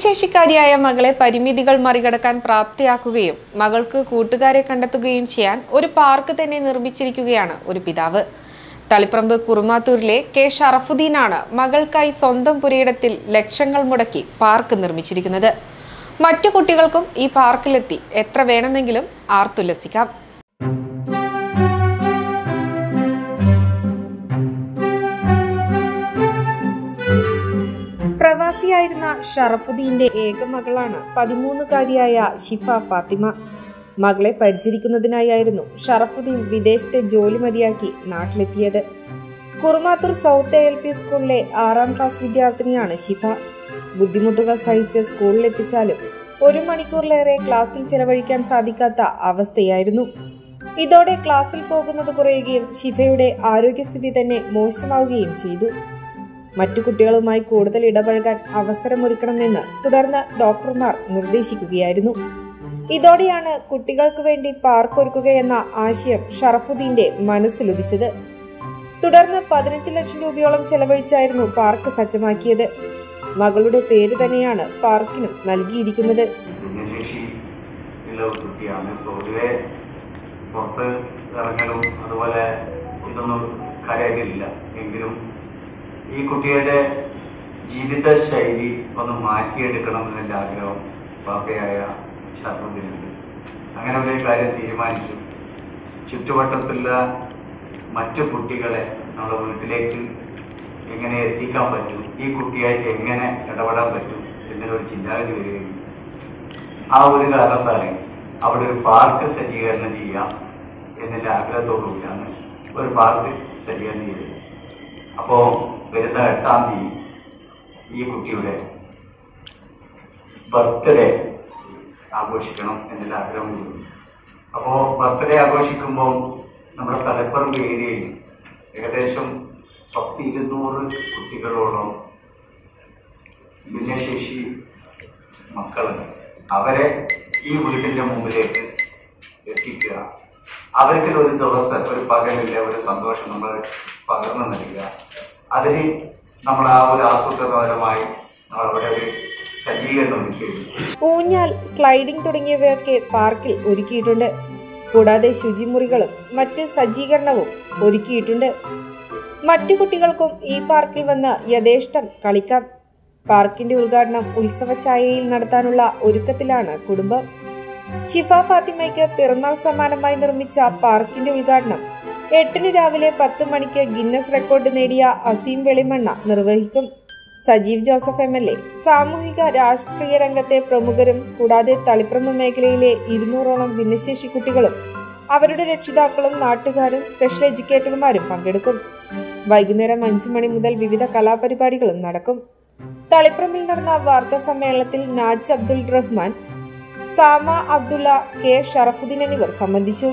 ഭിന്നശേഷിക്കാരിയായ മകളെ പരിമിതികൾ മറികടക്കാൻ പ്രാപ്തയാക്കുകയും മകൾക്ക് കൂട്ടുകാരെ കണ്ടെത്തുകയും ചെയ്യാൻ ഒരു പാർക്ക് തന്നെ നിർമ്മിച്ചിരിക്കുകയാണ് ഒരു പിതാവ്. തളിപ്പറമ്പ് കുറുമാത്തൂരിലെ കെ ഷറഫുദ്ദീനാണ് മകൾക്കായി സ്വന്തം പുരയിടത്തിൽ ലക്ഷങ്ങൾ മുടക്കി പാർക്ക് നിർമ്മിച്ചിരിക്കുന്നത്. മറ്റു കുട്ടികൾക്കും ഈ പാർക്കിലെത്തി എത്ര വേണമെങ്കിലും ആർത്തുല്ലസിക്കാം. പ്രവാസിയായിരുന്ന ഷറഫുദ്ദീന്റെ ഏക മകളാണ് 13-കാരിയായ ഷിഫ ഫാത്തിമ. മകളെ പരിചരിക്കുന്നതിനായിരുന്നു ഷറഫുദ്ദീൻ വിദേശത്തെ ജോലി മതിയാക്കി നാട്ടിലെത്തിയത്. കുറുമാത്തൂർ സൗത്ത് ALP സ്കൂളിലെ 6ാം ക്ലാസ് വിദ്യാർത്ഥിനിയാണ് ഷിഫ. ബുദ്ധിമുട്ടുകൾ സഹിച്ച് സ്കൂളിലെത്തിച്ചാലും 1 മണിക്കൂറിലേറെ ക്ലാസ്സിൽ ചെലവഴിക്കാൻ സാധിക്കാത്ത അവസ്ഥയായിരുന്നു. ഇതോടെ ക്ലാസ്സിൽ പോകുന്നത് കുറയുകയും ഷിഫയുടെ ആരോഗ്യസ്ഥിതി തന്നെ മോശമാവുകയും ചെയ്തു. മറ്റു കുട്ടികളുമായി കൂടുതൽ ഇടപഴകാൻ അവസരമൊരുക്കണമെന്ന് തുടർന്ന് ഡോക്ടർമാർ നിർദ്ദേശിക്കുകയായിരുന്നു. ഇതോടെയാണ് കുട്ടികൾക്ക് വേണ്ടി പാർക്ക് ഒരുക്കുകയെന്ന ആശയം ഷറഫുദ്ദീന്റെ മനസ്സിലുദിച്ചത്. തുടർന്ന് 15 ലക്ഷം രൂപയോളം ചെലവഴിച്ചായിരുന്നു പാർക്ക് സജ്ജമാക്കിയത്. മകളുടെ പേര് തന്നെയാണ് പാർക്കിനും നൽകിയിരിക്കുന്നത്. ഈ കുട്ടിയുടെ ജീവിത ശൈലി ഒന്ന് മാറ്റിയെടുക്കണം എന്നതിൻ്റെ ആഗ്രഹം പാപ്പയായ ഷറഫുദ്ദീനുണ്ട്. അങ്ങനെ ഒരു കാര്യം തീരുമാനിച്ചു. ചുറ്റുവട്ടത്തുള്ള മറ്റു കുട്ടികളെ നമ്മുടെ വീട്ടിലേക്ക് എങ്ങനെ എത്തിക്കാൻ പറ്റും, ഈ കുട്ടിയായിട്ട് എങ്ങനെ ഇടപെടാൻ പറ്റും എന്നൊരു ചിന്താഗതി വരികയും ആ ഒരു കാരണത്താണ് അവിടെ ഒരു പാർക്ക് സജ്ജീകരണം ചെയ്യാം എന്നതിൻ്റെ ആഗ്രഹത്തോടുകൂടിയാണ് ഒരു പാർക്ക് സജ്ജീകരണം ചെയ്തത്. അപ്പോൾ വരുന്ന 8-ാം തീയതി ഈ കുട്ടിയുടെ ബർത്ത്ഡേ ആഘോഷിക്കണം എന്നൊരു ആഗ്രഹം കൂടി. അപ്പോൾ ബർത്ത്ഡേ ആഘോഷിക്കുമ്പോൾ നമ്മുടെ തളിപ്പറമ്പ് ഏരിയയിൽ ഏകദേശം 100-200 കുട്ടികളോളം ഭിന്നശേഷി മക്കളുണ്ട്. അവരെ ഈ വീട്ടിൻ്റെ മുമ്പിലേക്ക് എത്തിക്കുക, അവർക്ക് ഒരു ദിവസം ഒരു പകലില്ല ഒരു സന്തോഷം നമ്മൾ പകർന്നു നൽകുക. അതിന് നമ്മൾ ആ ഒരു ആസൂത്രണപരമായി നമ്മൾ അവിടെ ഒരു സജ്ജീകരണം ഒരുക്കിയിരുന്നു. ഊഞ്ഞാൽ, സ്ലൈഡിംഗ് തുടങ്ങിയവയൊക്കെ പാർക്കിൽ ഒരുക്കിയിട്ടുണ്ട്. കൂടാതെ ശുചിമുറികളും മറ്റ് സജ്ജീകരണവും ഒരുക്കിയിട്ടുണ്ട്. മറ്റു കുട്ടികൾക്കും ഈ പാർക്കിൽ വന്ന് യഥേഷ്ടം കളിക്കാം. പാർക്കിന്റെ ഉദ്ഘാടനം ഉത്സവഛായയിൽ നടത്താനുള്ള ഒരുക്കത്തിലാണ് കുടുംബം. ഷിഫ ഫാത്തിമയ്ക്ക് പിറന്നാൾ സമ്മാനമായി നിർമ്മിച്ച പാർക്കിന്റെ ഉദ്ഘാടനം 8-ന് രാവിലെ 10 മണിക്ക് ഗിന്നസ് റെക്കോർഡ് നേടിയ അസീം വെളിമണ്ണ നിർവഹിക്കും. സജീവ് ജോസഫ് MLA, സാമൂഹിക രാഷ്ട്രീയ രംഗത്തെ പ്രമുഖരും കൂടാതെ തളിപ്പറമ്പ് മേഖലയിലെ 200ഓളം ഭിന്നശേഷി കുട്ടികളും അവരുടെ രക്ഷിതാക്കളും നാട്ടുകാരും സ്പെഷ്യൽ എഡ്യൂക്കേറ്റർമാരും പങ്കെടുക്കും. വൈകുന്നേരം 5 മണി മുതൽ വിവിധ കലാപരിപാടികളും നടക്കും. തളിപ്പറമ്പിൽ നടന്ന വാർത്താ സമ്മേളനത്തിൽ നാജ് അബ്ദുൾ റഹ്മാൻ, സാമ അബ്ദുള്ള, കെ ഷറഫുദ്ദീൻ എന്നിവർ സംബന്ധിച്ചു.